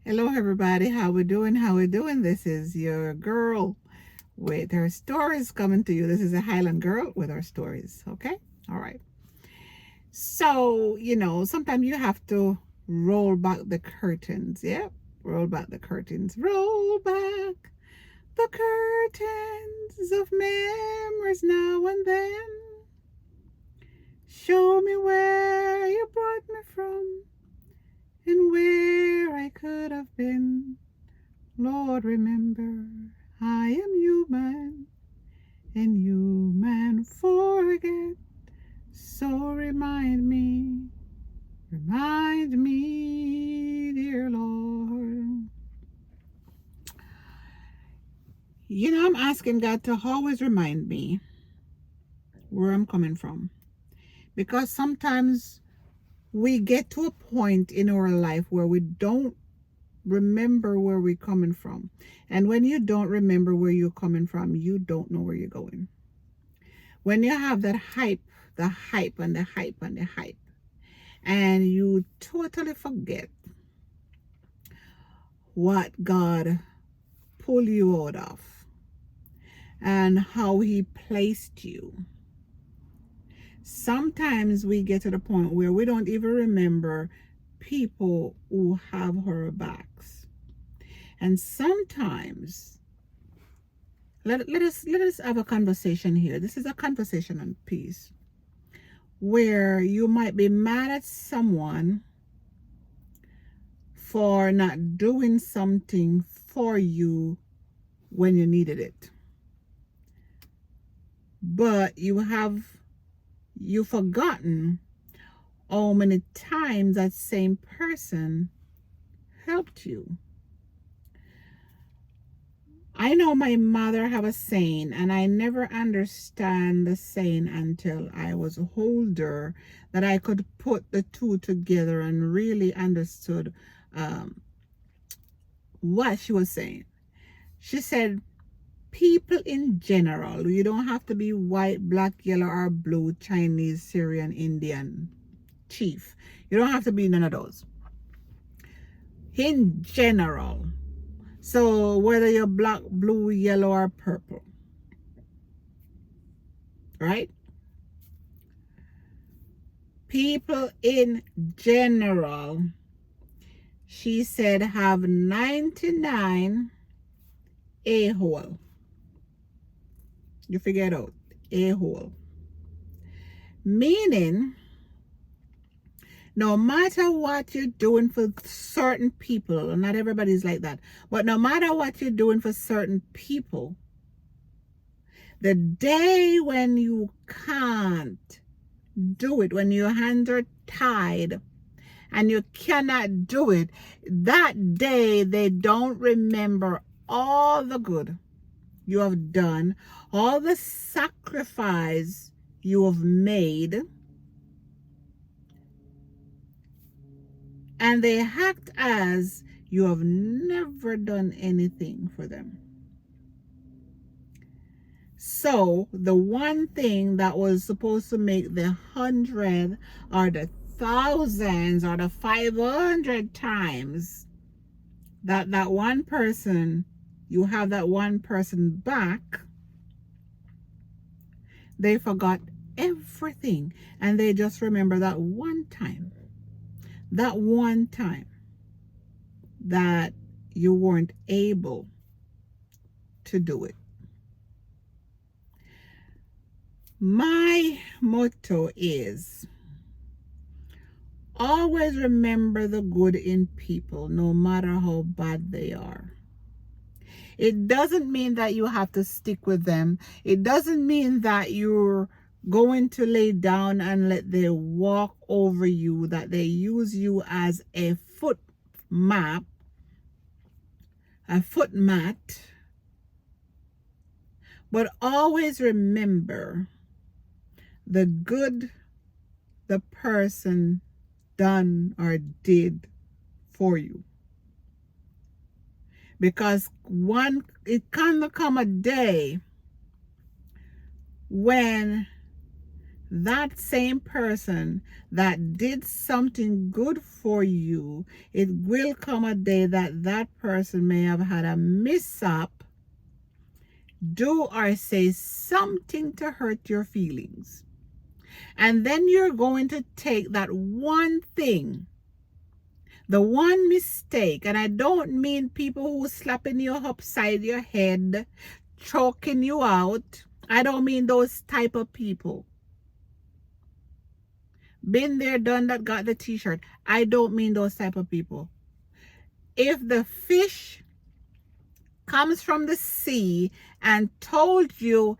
Hello everybody, how we doing? This is your girl with her stories coming to you. This is a Highland girl with her stories. Okay, all right. So sometimes you have to roll back the curtains. Yep, roll back the curtains. Roll back the curtains of memories now and then. Show me where you brought me from and where I could have been. Lord, remember, I am human, and human forget. So remind me, dear Lord. I'm asking God to always remind me where I'm coming from. Because sometimes we get to a point in our life where we don't remember where we're coming from. And when you don't remember where you're coming from, you don't know where you're going. When you have that hype, the hype and the hype and the hype, and you totally forget what God pulled you out of and how he placed you. Sometimes we get to the point where we don't even remember people who have our backs. And sometimes let us have a conversation here. This is a conversation on peace, where you might be mad at someone for not doing something for you when you needed it, but you've forgotten how many times that same person helped you. I know my mother have a saying, and I never understand the saying until I was older, that I could put the two together and really understood what she was saying. She said, people in general, you don't have to be white, black, yellow, or blue, Chinese, Syrian, Indian, chief. You don't have to be none of those. In general. So whether you're black, blue, yellow, or purple, right? People in general, she said, have 99 a-hole. You figure it out. A-hole. Meaning, no matter what you're doing for certain people, not everybody's like that, but no matter what you're doing for certain people, the day when you can't do it, when your hands are tied and you cannot do it, that day they don't remember all the good you have done, all the sacrifice you have made, and they act as you have never done anything for them. So the one thing that was supposed to make the 100 or the thousands or the 500 times that one person, you have that one person back, they forgot everything, and they just remember that one time that you weren't able to do it. My motto is always remember the good in people, no matter how bad they are. It doesn't mean that you have to stick with them. It doesn't mean that you're going to lay down and let them walk over you, that they use you as a foot mat. But always remember the good the person done or did for you. Because it can come a day when that same person that did something good for you, it will come a day that that person may have had a mishap, do or say something to hurt your feelings. And then you're going to take that one thing, the one mistake, and I don't mean people who slapping you upside your head, choking you out. I don't mean those type of people. Been there, done that, got the t-shirt. I don't mean those type of people. If the fish comes from the sea and told you,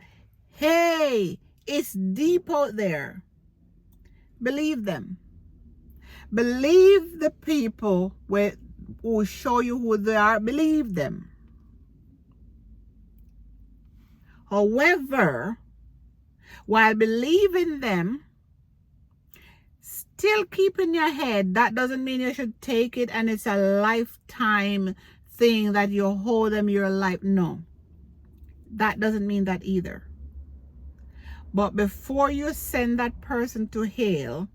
hey, it's deep out there, believe them. Believe the people who show you who they are. Believe them. However, while believing them, still keep in your head, that doesn't mean you should take it and it's a lifetime thing that you hold them your life. No, that doesn't mean that either. But before you send that person to hell,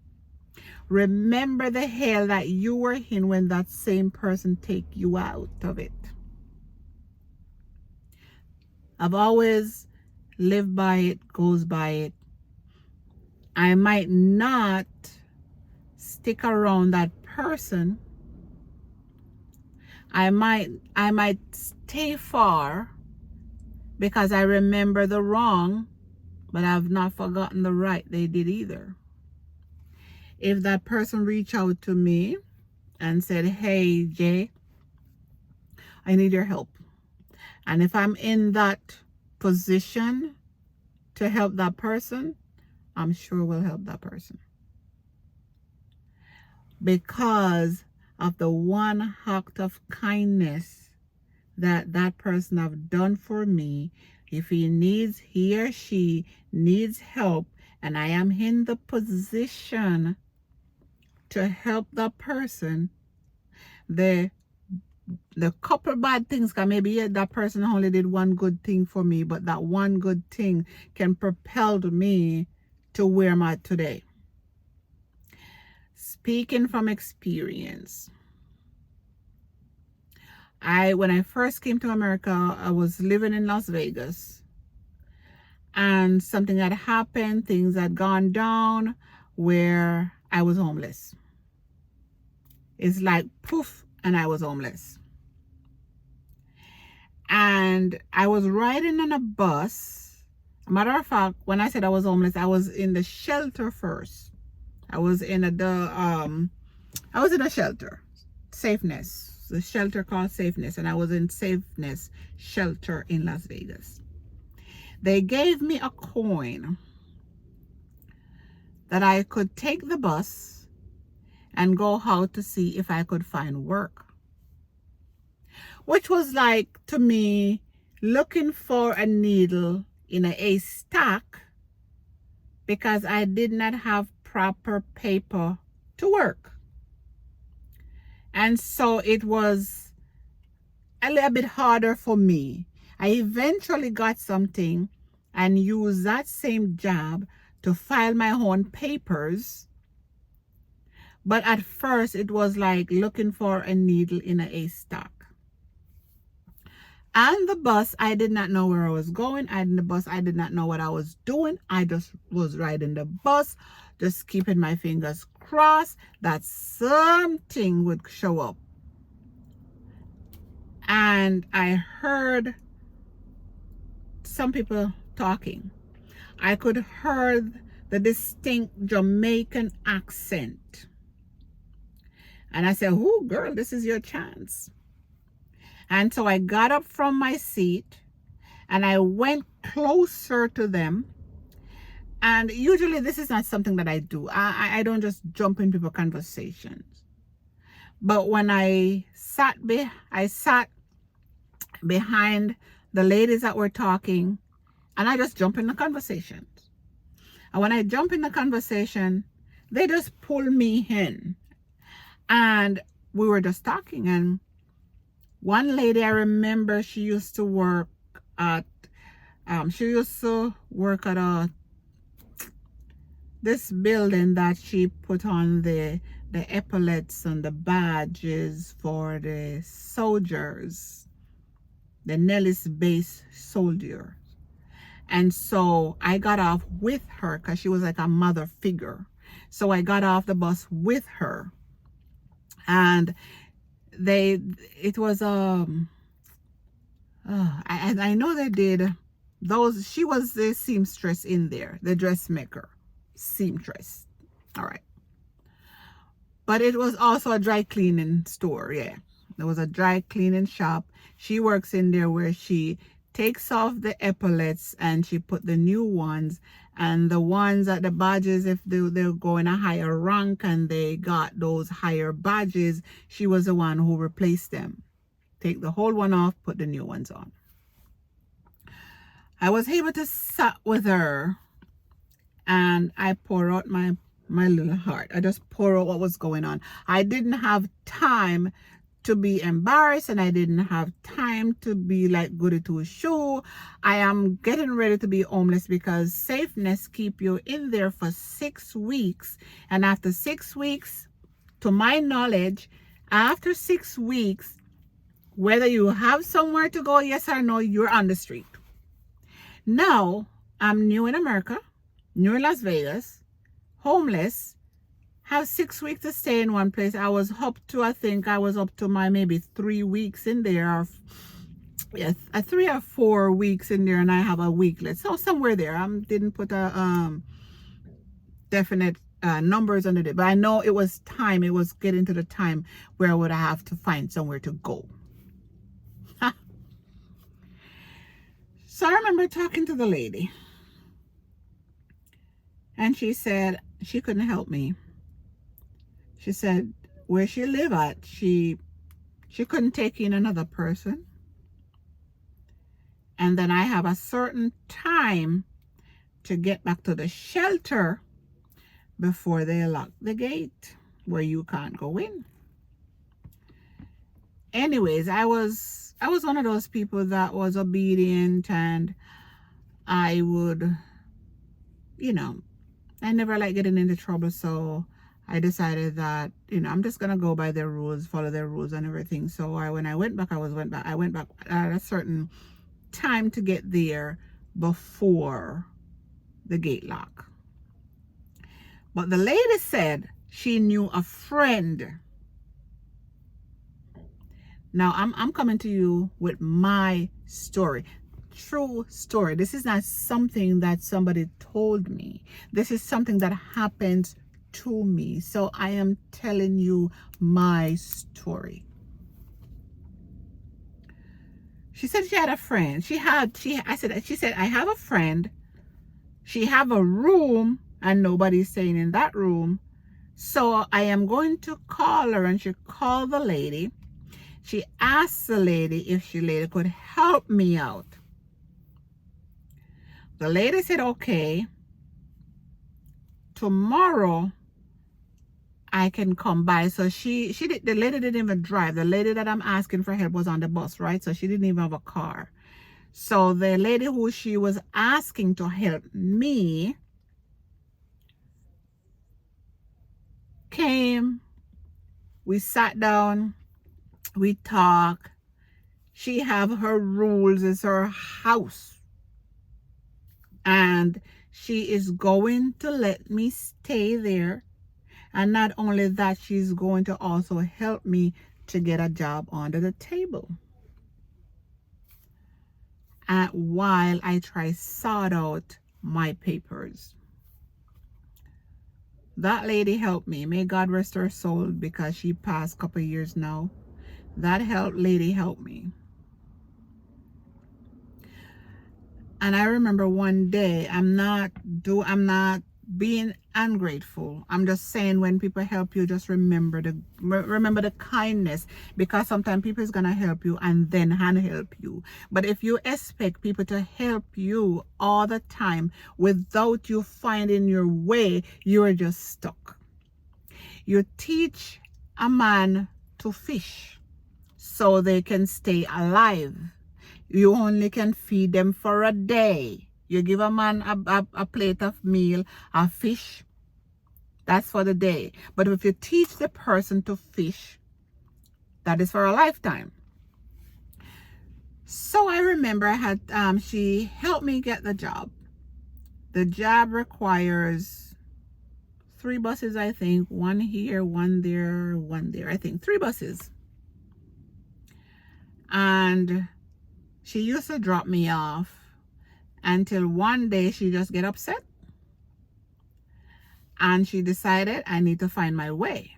remember the hell that you were in when that same person take you out of it. I've always lived by it, goes by it. I might not stick around that person. I might stay far because I remember the wrong, but I've not forgotten the right they did either. If that person reached out to me and said, hey, Jay, I need your help. And if I'm in that position to help that person, I'm sure we'll help that person. Because of the one act of kindness that that person have done for me. If he or she needs help, and I am in the position to help that person, the couple bad things can maybe that person only did one good thing for me, but that one good thing can propel me to where I'm at today. Speaking from experience, when I first came to America, I was living in Las Vegas, and something had happened, things had gone down where I was homeless. It's like poof, and I was homeless. And I was riding on a bus. Matter of fact, when I said I was homeless, I was in the shelter first. I was in a shelter, Safeness, the shelter called Safeness, and I was in Safeness shelter in Las Vegas. They gave me a coin that I could take the bus and go out to see if I could find work, which was like, to me, looking for a needle in a haystack, because I did not have proper paper to work. And so it was a little bit harder for me. I eventually got something and used that same job to file my own papers. But at first it was like looking for a needle in a haystack. And the bus, I did not know where I was going. I did not know what I was doing. I just was riding the bus, just keeping my fingers crossed that something would show up. And I heard some people talking. I could hear the distinct Jamaican accent. And I said, oh, girl, this is your chance. And so I got up from my seat and I went closer to them. And usually this is not something that I do. I don't just jump in people's conversations. But when I sat behind the ladies that were talking, and I just jump in the conversations. And when I jump in the conversation, they just pull me in. And we were just talking, and one lady, I remember, she used to work at a this building that she put on the epaulets and the badges for the soldiers, the Nellis base soldier. And so I got off with her because she was like a mother figure. So I got off the bus with her, and it was I know they did those. She was the seamstress in there, the dressmaker, seamstress. All right. But it was also a dry cleaning store. Yeah, there was a dry cleaning shop. She works in there where she takes off the epaulets and she put the new ones, and the ones at the badges, if they're going a higher rank and they got those higher badges, she was the one who replaced them. Take the whole one off, put the new ones on. I was able to sit with her and I pour out my little heart. I just pour out what was going on. I didn't have time to be embarrassed, and I didn't have time to be like goody two shoe. I am getting ready to be homeless because safeness keep you in there for 6 weeks, and after 6 weeks, to my knowledge, after 6 weeks, whether you have somewhere to go, yes or no, you're on the street. Now I'm new in America, new in Las Vegas, homeless, have 6 weeks to stay in one place. I was up to, I think I was up to my maybe 3 weeks in there, or yes, 3 or 4 weeks in there, and I have a week left. So somewhere there. I didn't put a definite numbers under it, but I know it was time. It was getting to the time where I would have to find somewhere to go. So I remember talking to the lady, and she said she couldn't help me. She said where she lived at, she couldn't take in another person. And then I have a certain time to get back to the shelter before they lock the gate where you can't go in. Anyways, I was one of those people that was obedient, and I would, I never like getting into trouble, so I decided that, I'm just gonna go by their rules, follow their rules and everything. So when I went back, I went back at a certain time to get there before the gate lock. But the lady said she knew a friend. Now I'm coming to you with my story. True story. This is not something that somebody told me. This is something that happened to me. So I am telling you my story. She said she had a friend. She said, I have a friend. She have a room and nobody's staying in that room. So I am going to call her, and she called the lady. She asked the lady if the lady could help me out. The lady said, okay, tomorrow I can come by. So the lady didn't even drive. The lady that I'm asking for help was on the bus, right? So she didn't even have a car. So the lady who she was asking to help me came. We sat down. We talked. She have her rules. It's her house. And she is going to let me stay there. And not only that, she's going to also help me to get a job under the table. And while I try sort out my papers. That lady helped me. May God rest her soul, because she passed a couple of years now. That lady helped me. And I remember one day, I'm not being ungrateful. I'm just saying, when people help you, just remember the kindness, because sometimes people is gonna help you and then help you. But if you expect people to help you all the time without you finding your way, you are just stuck. You teach a man to fish so they can stay alive. You only can feed them for a day. You give a man a plate of meal, a fish, that's for the day. But if you teach the person to fish, that is for a lifetime. So I remember I had, she helped me get the job. The job requires 3 buses, I think. 1 here, 1 there, 1 there. I think 3 buses. And she used to drop me off until one day she just get upset. And she decided I need to find my way.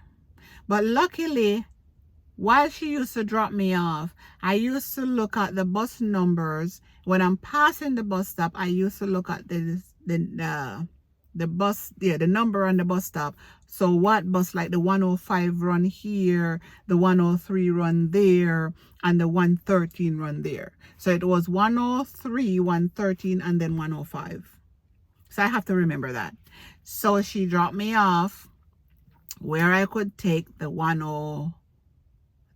But luckily, while she used to drop me off, I used to look at the bus numbers. When I'm passing the bus stop, I used to look at the bus, the number on the bus stop. So what bus, like the 105 run here, the 103 run there, and the 113 run there. So it was 103, 113, and then 105. So I have to remember that. So she dropped me off where I could take the 10, I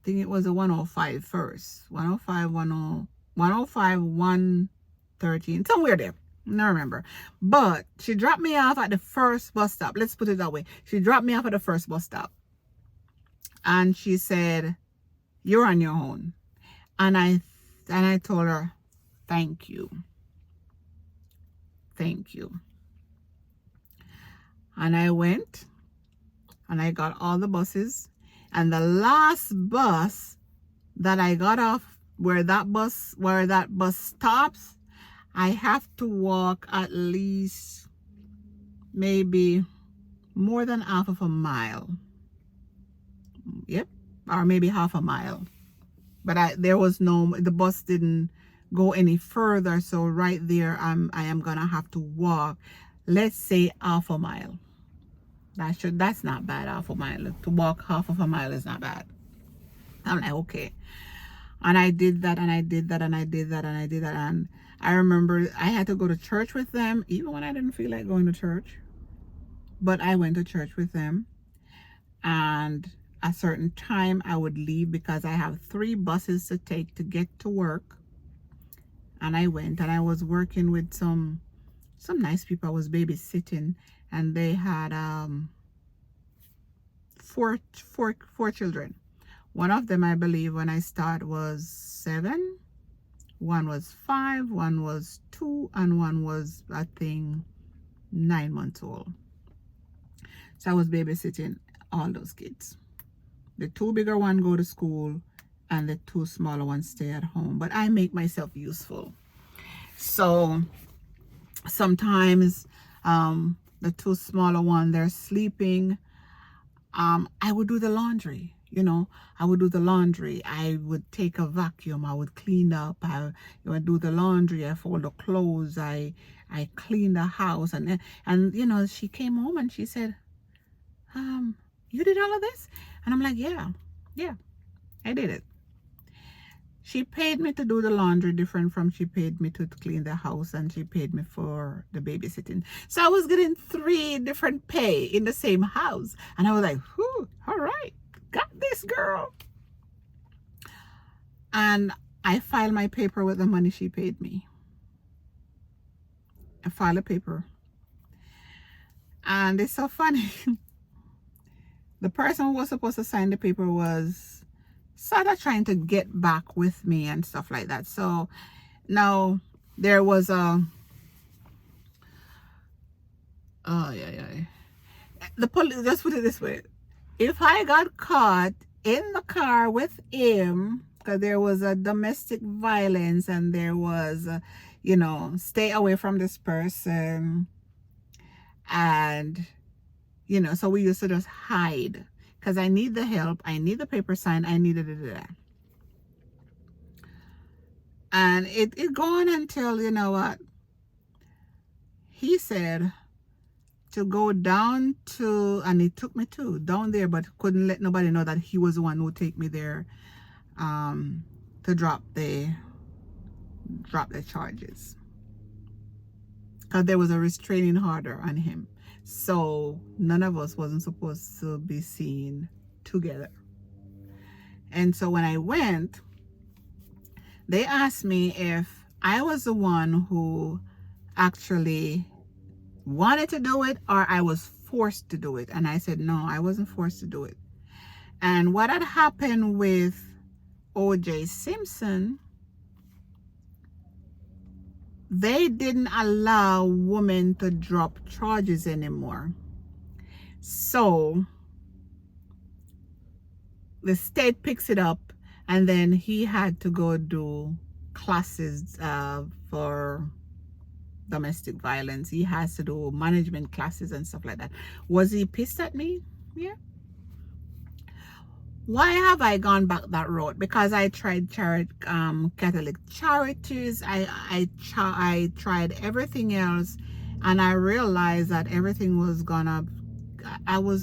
think it was a 105 first. 105, 105, 113, somewhere there. I don't remember. But she dropped me off at the first bus stop. Let's put it that way. She dropped me off at the first bus stop. And she said, "You're on your own." And I told her, "Thank you. Thank you." And I went and I got all the buses. And the last bus that I got off, where that bus stops, I have to walk at least maybe more than half of a mile. Yep, or maybe half a mile. But the bus didn't go any further. So right there, I am gonna have to walk, let's say half a mile. That's not bad, half a mile. To walk half of a mile is not bad. I'm like, okay. And I did that, and I did that, and I did that, and I did that. And I remember I had to go to church with them, even when I didn't feel like going to church. But I went to church with them. And a certain time I would leave because I have 3 buses to take to get to work. And I went, and I was working with some nice people. I was babysitting, and they had 4 children. One of them, I believe, when I started was 7. One was 5, one was 2, and one was, I think, 9 months old. So I was babysitting all those kids. The 2 bigger ones go to school, and the 2 smaller ones stay at home. But I make myself useful. So sometimes the 2 smaller ones, they're sleeping. I would do the laundry. I would do the laundry. I would take a vacuum. I would clean up. I would do the laundry. I fold the clothes. I clean the house. And she came home and she said, "You did all of this?" And I'm like, yeah, I did it. She paid me to do the laundry different from she paid me to clean the house, and she paid me for the babysitting. So I was getting 3 different pay in the same house. And I was like, whew, all right, got this, girl. And I filed my paper with the money she paid me. I filed a paper. And it's so funny. The person who was supposed to sign the paper was sort of trying to get back with me and stuff like that. So now there was the police, just put it this way, if I got caught in the car with him, because there was a domestic violence and there was stay away from this person, and so we used to just hide. Because I need the help, I need the paper signed, I needed it. And it gone until, what? He said to go down to, and he took me down there, but couldn't let nobody know that he was the one who take me there to drop the charges. Because there was a restraining order on him. So none of us wasn't supposed to be seen together. And so when I went, they asked me if I was the one who actually wanted to do it, or I was forced to do it. And I said, no, I wasn't forced to do it. And what had happened with O.J. Simpson, they didn't allow women to drop charges anymore. So the state picks it up, and then he had to go do classes for domestic violence. He has to do management classes and stuff like that. Was he pissed at me? Yeah. Why have I gone back that road? Because I tried Catholic charities. I tried everything else, and I realized that everything was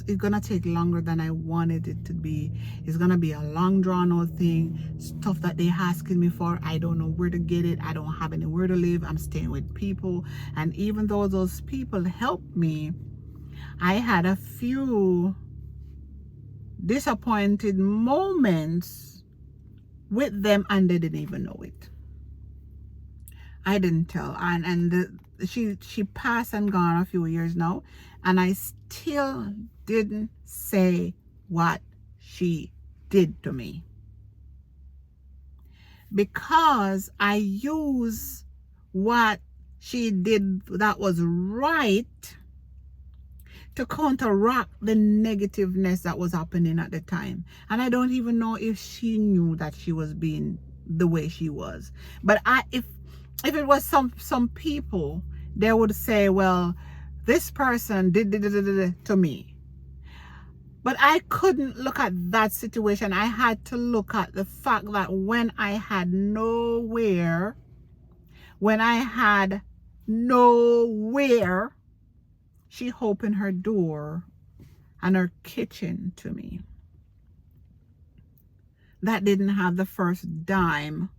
it's gonna take longer than I wanted it to be. It's gonna be a long drawn out thing. Stuff that they asking me for, I don't know where to get it. I don't have anywhere to live. I'm staying with people, and even though those people helped me, I had a few disappointed moments with them, and they didn't even know it. I didn't tell, and she passed and gone a few years now, and I still didn't say what she did to me, because I use what she did that was right to counteract the negativeness that was happening at the time. And I don't even know if she knew that she was being the way she was. But if it was some people, they would say, well, this person did to me. But I couldn't look at that situation. I had to look at the fact that when I had nowhere, she opened her door and her kitchen to me. That didn't have the first dime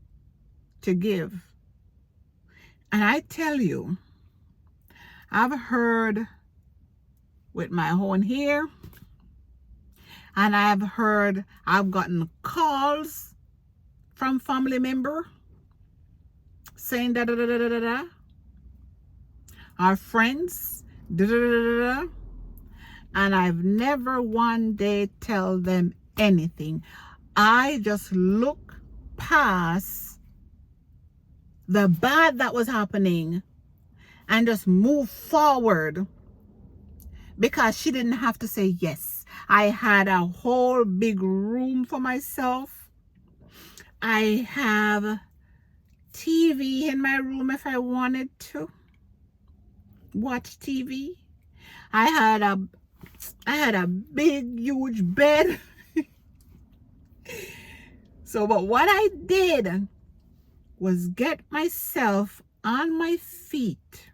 to give. And I tell you, I've heard with my own ear, and I've gotten calls from family member saying da da da da da da. Our friends da da da da da. And I've never one day tell them anything. I just look past the bad that was happening and just move forward, because she didn't have to say yes. I had a whole big room for myself. I have TV in my room if I wanted to watch TV. I had a big huge bed. So but what I did was get myself on my feet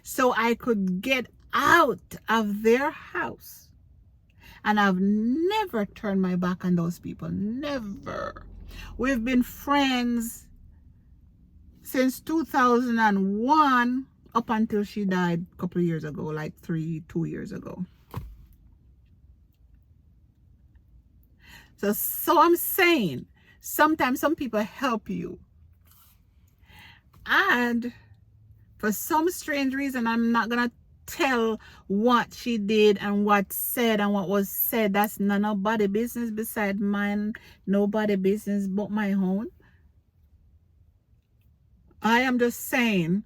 so I could get out of their house. And I've never turned my back on those people. Never. We've been friends since 2001 up until she died a couple of years ago, like 2 years ago. So I'm saying, sometimes some people help you, and for some strange reason, I'm not gonna tell what she did and what said and what was said. That's nobody business beside mine. Nobody business but my own. I am just saying,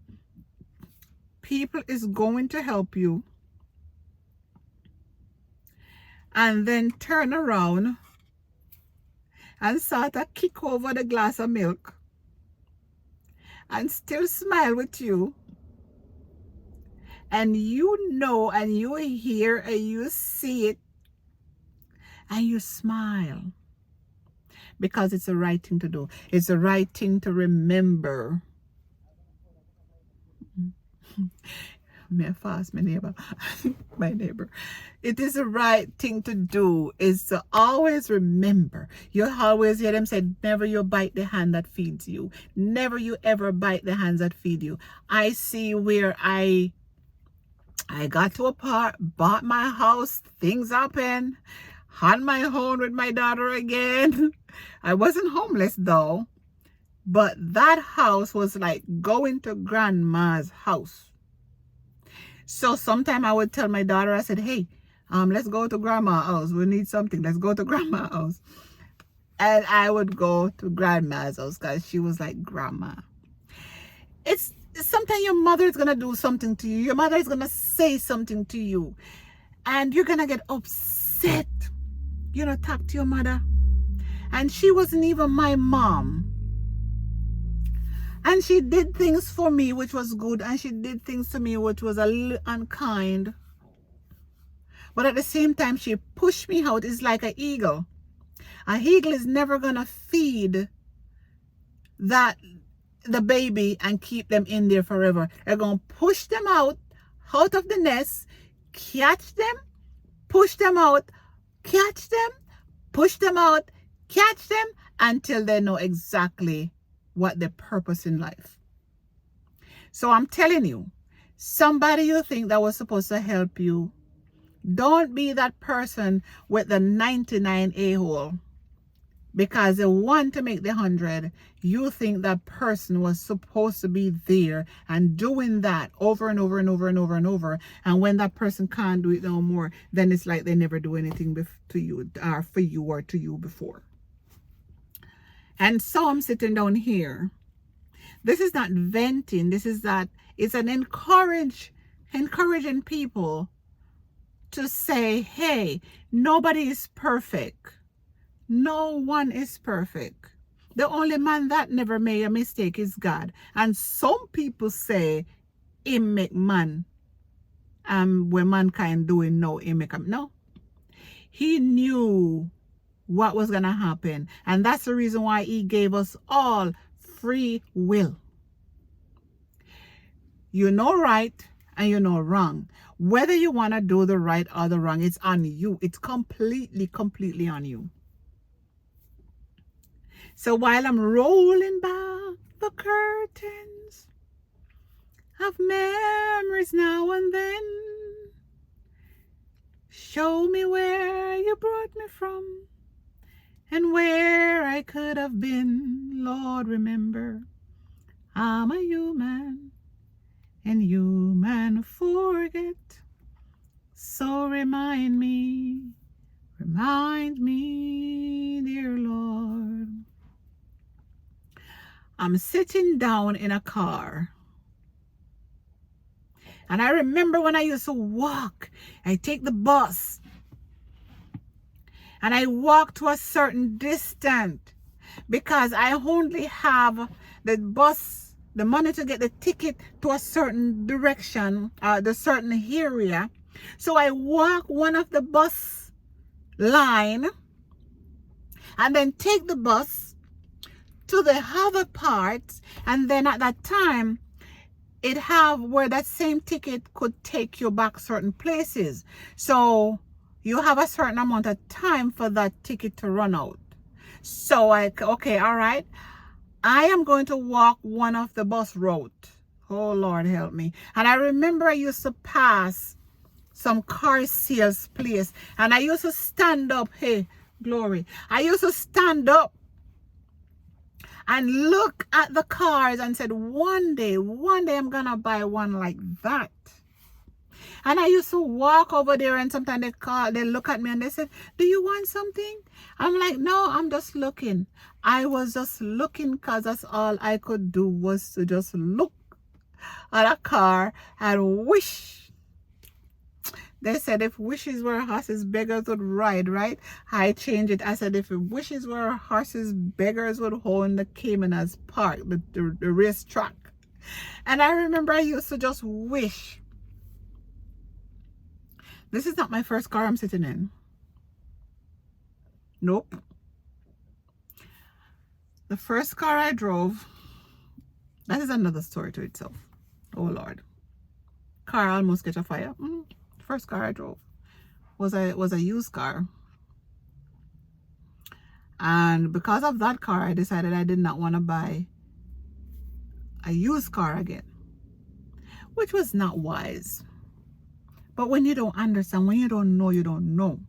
people is going to help you and then turn around and sort of kick over the glass of milk and still smile with you. And you know, and you hear, and you see it, and you smile. Because it's the right thing to do. It's the right thing to remember. Me fast, my neighbor. My neighbor. It is the right thing to do, is to always remember. You always hear them say, never you bite the hand that feeds you. Never you ever bite the hands that feed you. I see where I got to a part, bought my house, things happen, on my own with my daughter again. I wasn't homeless though, but that house was like going to grandma's house. So sometime I would tell my daughter, I said, hey, let's go to grandma's house. We need something. Let's go to grandma's house. And I would go to grandma's house because she was like, grandma. It's sometimes your mother is going to do something to you. Your mother is going to say something to you. And you're going to get upset. You know, talk to your mother. And she wasn't even my mom. And she did things for me which was good. And she did things to me which was a little unkind. But at the same time, she pushed me out. It's like an eagle. An eagle is never going to feed the baby and keep them in there forever. They're going to push them out of the nest, catch them, push them out, catch them, push them out, catch them until they know exactly what their purpose in life. So I'm telling you, somebody you think that was supposed to help you, don't be that person with the 99 a-hole because they want to make the 100. You think that person was supposed to be there and doing that over and over and over and over and over. And when that person can't do it no more, then it's like they never do anything to you or for you or to you before. And so I'm sitting down here. This is not venting. This is that it's an encouraging people to say, hey, nobody is perfect. No one is perfect. The only man that never made a mistake is God. And some people say, him make man. When mankind doing no, him make him. No. He knew what was going to happen. And that's the reason why he gave us all free will. You know right and you know wrong. Whether you want to do the right or the wrong, it's on you. It's completely on you. So while I'm rolling back the curtains of memories now and then, show me where you brought me from and where I could have been. Lord, remember, I'm a human and human forget. So remind me, dear Lord. I'm sitting down in a car. And I remember when I used to walk, I take the bus. And I walk to a certain distance because I only have the money to get the ticket to a certain direction, the certain area. So I walk one of the bus line and then take the bus to the other parts, and then at that time it have where that same ticket could take you back certain places. So you have a certain amount of time for that ticket to run out. So okay, all right, I am going to walk one of the bus route. Oh Lord help me. And I remember I used to pass some car sales place and I used to stand up. Hey, glory. I used to stand up and look at the cars and said, one day I'm gonna buy one like that. And I used to walk over there and sometimes they look at me and they said, do you want something? I'm like, no, I'm just looking. I was just looking because that's all I could do was to just look at a car and wish. They said if wishes were horses, beggars would ride, right? I changed it. I said if wishes were horses, beggars would own the Caymanas Park, the racetrack. And I remember I used to just wish. This is not my first car I'm sitting in. Nope. The first car I drove, that is another story to itself. Oh Lord. Car almost catch a fire. First car I drove was a used car. And because of that car, I decided I did not want to buy a used car again, which was not wise. But when you don't understand, when you don't know, you don't know.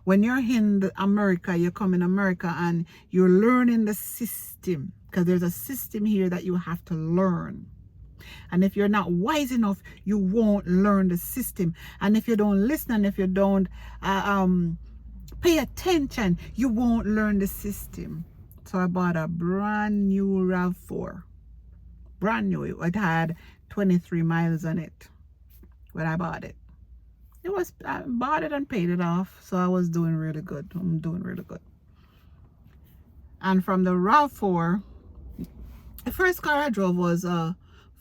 When you're in America, you come in America and you're learning the system, because there's a system here that you have to learn. And if you're not wise enough, you won't learn the system. And if you don't listen, and if you don't pay attention, you won't learn the system. So I bought a brand new RAV4. Brand new. It had 23 miles on it when I bought it. I bought it and paid it off. So I was doing really good. I'm doing really good. And from the RAV4, the first car I drove was a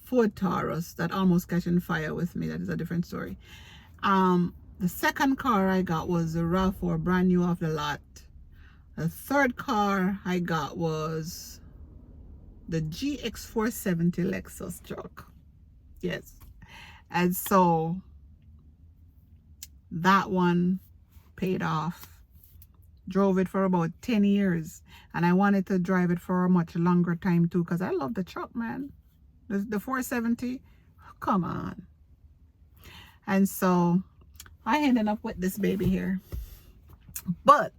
Ford Taurus that almost catching fire with me. That is a different story. The second car I got was a RAV4, brand new off the lot. The third car I got was the GX470 Lexus truck. Yes. And so that one paid off. Drove it for about 10 years. And I wanted to drive it for a much longer time too, because I love the truck, man. The 470, come on. And so I ended up with this baby here. But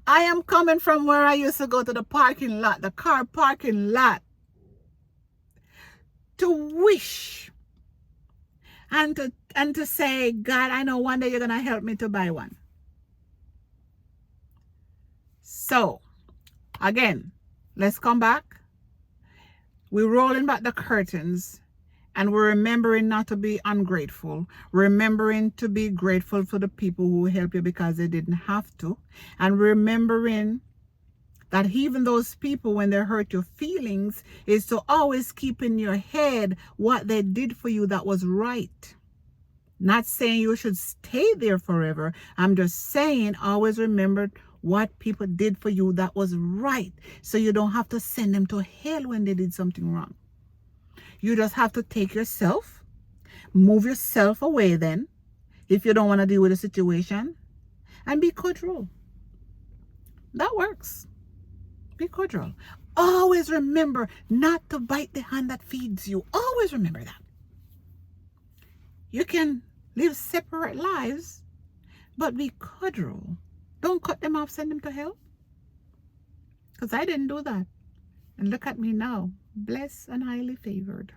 I am coming from where I used to go to the parking lot, the car parking lot, to wish and to say, God, I know one day you're going to help me to buy one. So, again, let's come back. We're rolling back the curtains and we're remembering not to be ungrateful. Remembering to be grateful for the people who help you because they didn't have to. And remembering that even those people, when they hurt your feelings, is to always keep in your head what they did for you that was right. Not saying you should stay there forever. I'm just saying always remember what people did for you that was right, so you don't have to send them to hell when they did something wrong. You just have to take yourself, move yourself away then, if you don't want to deal with the situation, and be cordial. That works. Be cordial. Always remember not to bite the hand that feeds you. Always remember that. You can live separate lives, but be cordial. Don't cut them off, send them to hell. Because I didn't do that. And look at me now, blessed and highly favored.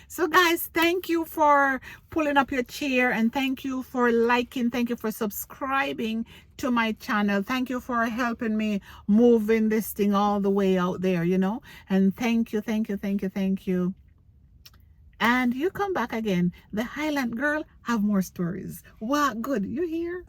So guys, thank you for pulling up your chair, and thank you for liking, thank you for subscribing to my channel. Thank you for helping me moving this thing all the way out there, you know. And thank you, thank you, thank you, thank you. And you come back again. The Highland girl have more stories. Wow, good. You here?